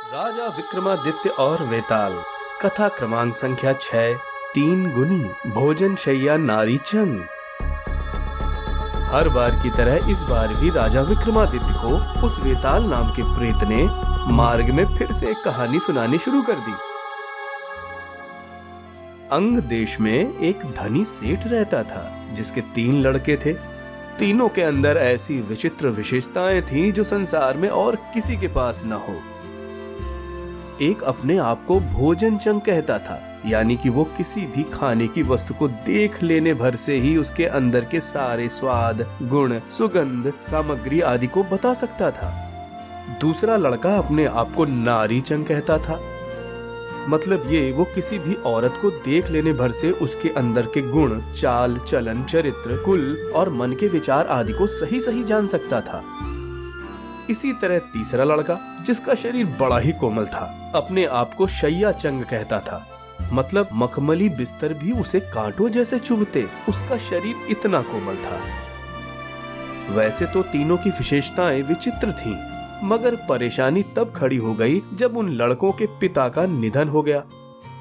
राजा विक्रमादित्य और वेताल। कथा क्रमांक संख्या 6। 3 गुनी भोजन शैया नारी चंग। हर बार की तरह इस बार भी राजा विक्रमादित्य को उस वेताल नाम के प्रेत ने मार्ग में फिर से एक कहानी सुनानी शुरू कर दी। अंग देश में एक धनी सेठ रहता था जिसके 3 लड़के थे। तीनों के अंदर ऐसी विचित्र विशेषताएं थीं जो संसार में और किसी के पास न हो। एक अपने आप को भोजन चंग कहता था, यानी कि वो किसी भी खाने की वस्तु को देख लेने भर से ही उसके अंदर के सारे स्वाद, गुण, सुगंध, सामग्री आदि को बता सकता था। दूसरा लड़का अपने आप को नारी चंग कहता था, मतलब ये वो किसी भी औरत को देख लेने भर से उसके अंदर के गुण, चाल, चलन, चरित्र, कुल और मन के विचार आदि को सही सही जान सकता था। इसी तरह तीसरा लड़का, जिसका शरीर बड़ा ही कोमल था, अपने आप को शैया चंग कहता था, मतलब मखमली बिस्तर भी उसे कांटों जैसे चुभते, उसका शरीर इतना कोमल था। वैसे तो तीनों की विशेषताएं विचित्र थीं, मगर परेशानी तब खड़ी हो गई जब उन लड़कों के पिता का निधन हो गया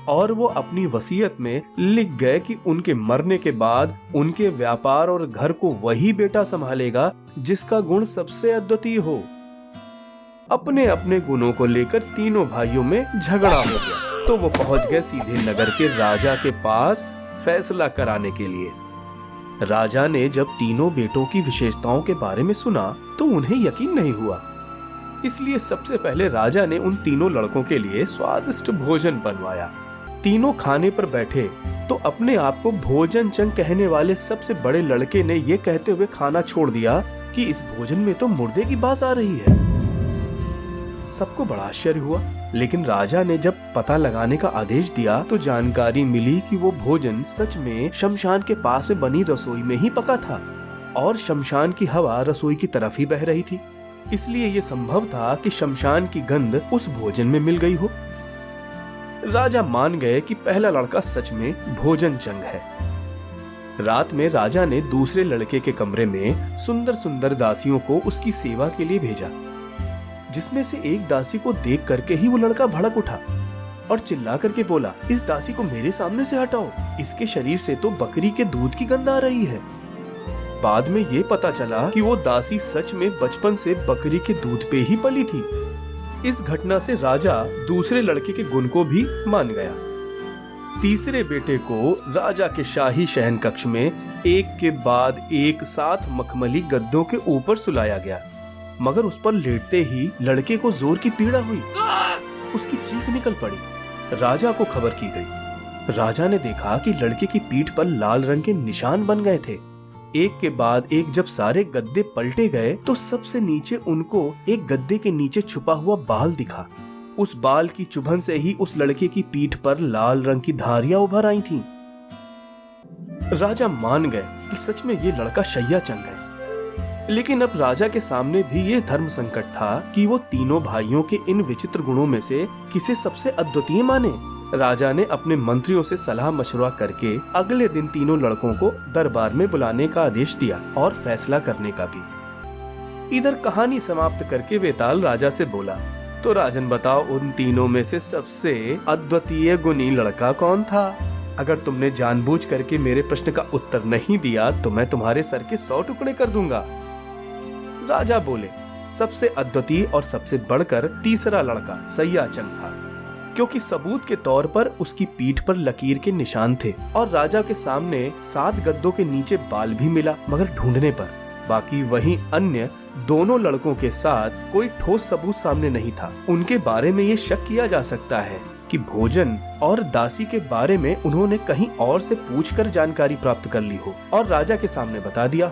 और वो अपनी वसीयत में लिख गए कि उनके मरने के बाद उनके व्यापार और घर को वही बेटा संभालेगा जिसका गुण सबसे अद्वितीय हो। अपने अपने गुणों को लेकर तीनों भाइयों में झगड़ा हो गया, तो वो पहुंच गए सीधे नगर के राजा के पास फैसला कराने के लिए। राजा ने जब तीनों बेटों की विशेषताओं के बारे में सुना तो उन्हें यकीन नहीं हुआ, इसलिए सबसे पहले राजा ने उन तीनों लड़कों के लिए स्वादिष्ट भोजन बनवाया। तीनों खाने पर बैठे तो अपने आप को भोजन चंग कहने वाले सबसे बड़े लड़के ने यह कहते हुए खाना छोड़ दिया कि इस भोजन में तो मुर्दे की बास आ रही है। सबको बड़ा आश्चर्य हुआ, लेकिन राजा ने जब पता लगाने का आदेश दिया तो जानकारी मिली कि वो भोजन सच में शमशान के पास में बनी रसोई में ही पका था और शमशान की हवा रसोई की तरफ ही बह रही थी, इसलिए ये संभव था कि शमशान की गंध उस भोजन में मिल गई हो। राजा मान गए कि पहला लड़का सच में भोजन चंग है। रात में राजा ने दूसरे लड़के के कमरे में सुंदर सुंदर दासियों को उसकी सेवा के लिए भेजा, जिसमें से एक दासी को देख करके ही वो लड़का भड़क उठा और चिल्ला करके बोला, इस दासी को मेरे सामने से हटाओ, इसके शरीर से तो बकरी के दूध की गंध आ रही है। बाद में ये पता चला कि वो दासी सच में बचपन से बकरी के दूध पे ही पली थी। इस घटना से राजा दूसरे लड़के के गुण को भी मान गया। तीसरे बेटे को राजा के शाही शयन कक्ष में एक के बाद एक 7 मखमली गद्दों के ऊपर सुलाया गया, मगर उस पर लेटते ही लड़के को जोर की पीड़ा हुई, उसकी चीख निकल पड़ी। राजा को खबर की गई। राजा ने देखा कि लड़के की पीठ पर लाल रंग के निशान बन गए थे। एक के बाद एक जब सारे गद्दे पलटे गए तो सबसे नीचे उनको एक गद्दे के नीचे छुपा हुआ बाल दिखा। उस बाल की चुभन से ही उस लड़के की पीठ पर लाल रंग की धारियां उभर आई थीं। राजा मान गए कि सच में ये लड़का शैया चंग है, लेकिन अब राजा के सामने भी ये धर्म संकट था कि वो तीनों भाइयों के इन विचित्र गुणों में से किसे सबसे अद्वितीय माने। राजा ने अपने मंत्रियों से सलाह मशवरा करके अगले दिन तीनों लड़कों को दरबार में बुलाने का आदेश दिया और फैसला करने का भी। इधर कहानी समाप्त करके वेताल राजा से बोला, तो राजन बताओ, उन तीनों में से सबसे अद्वितीय गुणी लड़का कौन था? अगर तुमने जानबूझ करके मेरे प्रश्न का उत्तर नहीं दिया तो मैं तुम्हारे सर के 100 टुकड़े कर दूंगा। राजा बोले, सबसे अद्वितीय और सबसे बढ़कर तीसरा लड़का शैया चंग था, क्योंकि सबूत के तौर पर उसकी पीठ पर लकीर के निशान थे और राजा के सामने 7 गद्दों के नीचे बाल भी मिला, मगर ढूंढने पर। बाकी वहीं अन्य दोनों लड़कों के साथ कोई ठोस सबूत सामने नहीं था। उनके बारे में ये शक किया जा सकता है कि भोजन और दासी के बारे में उन्होंने कहीं और से पूछकर जानकारी प्राप्त कर ली हो और राजा के सामने बता दिया।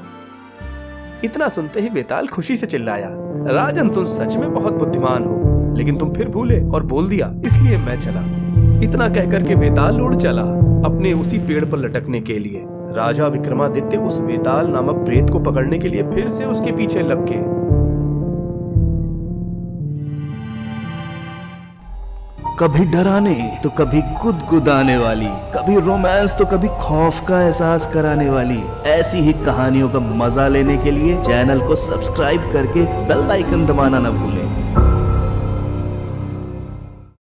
इतना सुनते ही वेताल खुशी से चिल्लाया, राजन तुम सच में बहुत बुद्धिमान हो, लेकिन तुम फिर भूले और बोल दिया, इसलिए मैं चला। इतना कहकर के वेताल उड़ चला अपने उसी पेड़ पर लटकने के लिए। राजा विक्रमादित्य उस वेताल नामक प्रेत को पकड़ने के लिए फिर से उसके पीछे लपके। कभी डराने तो कभी गुदगुदाने वाली, कभी रोमांस तो कभी खौफ का एहसास कराने वाली ऐसी ही कहानियों का मजा लेने के लिए चैनल को सब्सक्राइब करके बेल आइकन दबाना न भूलें।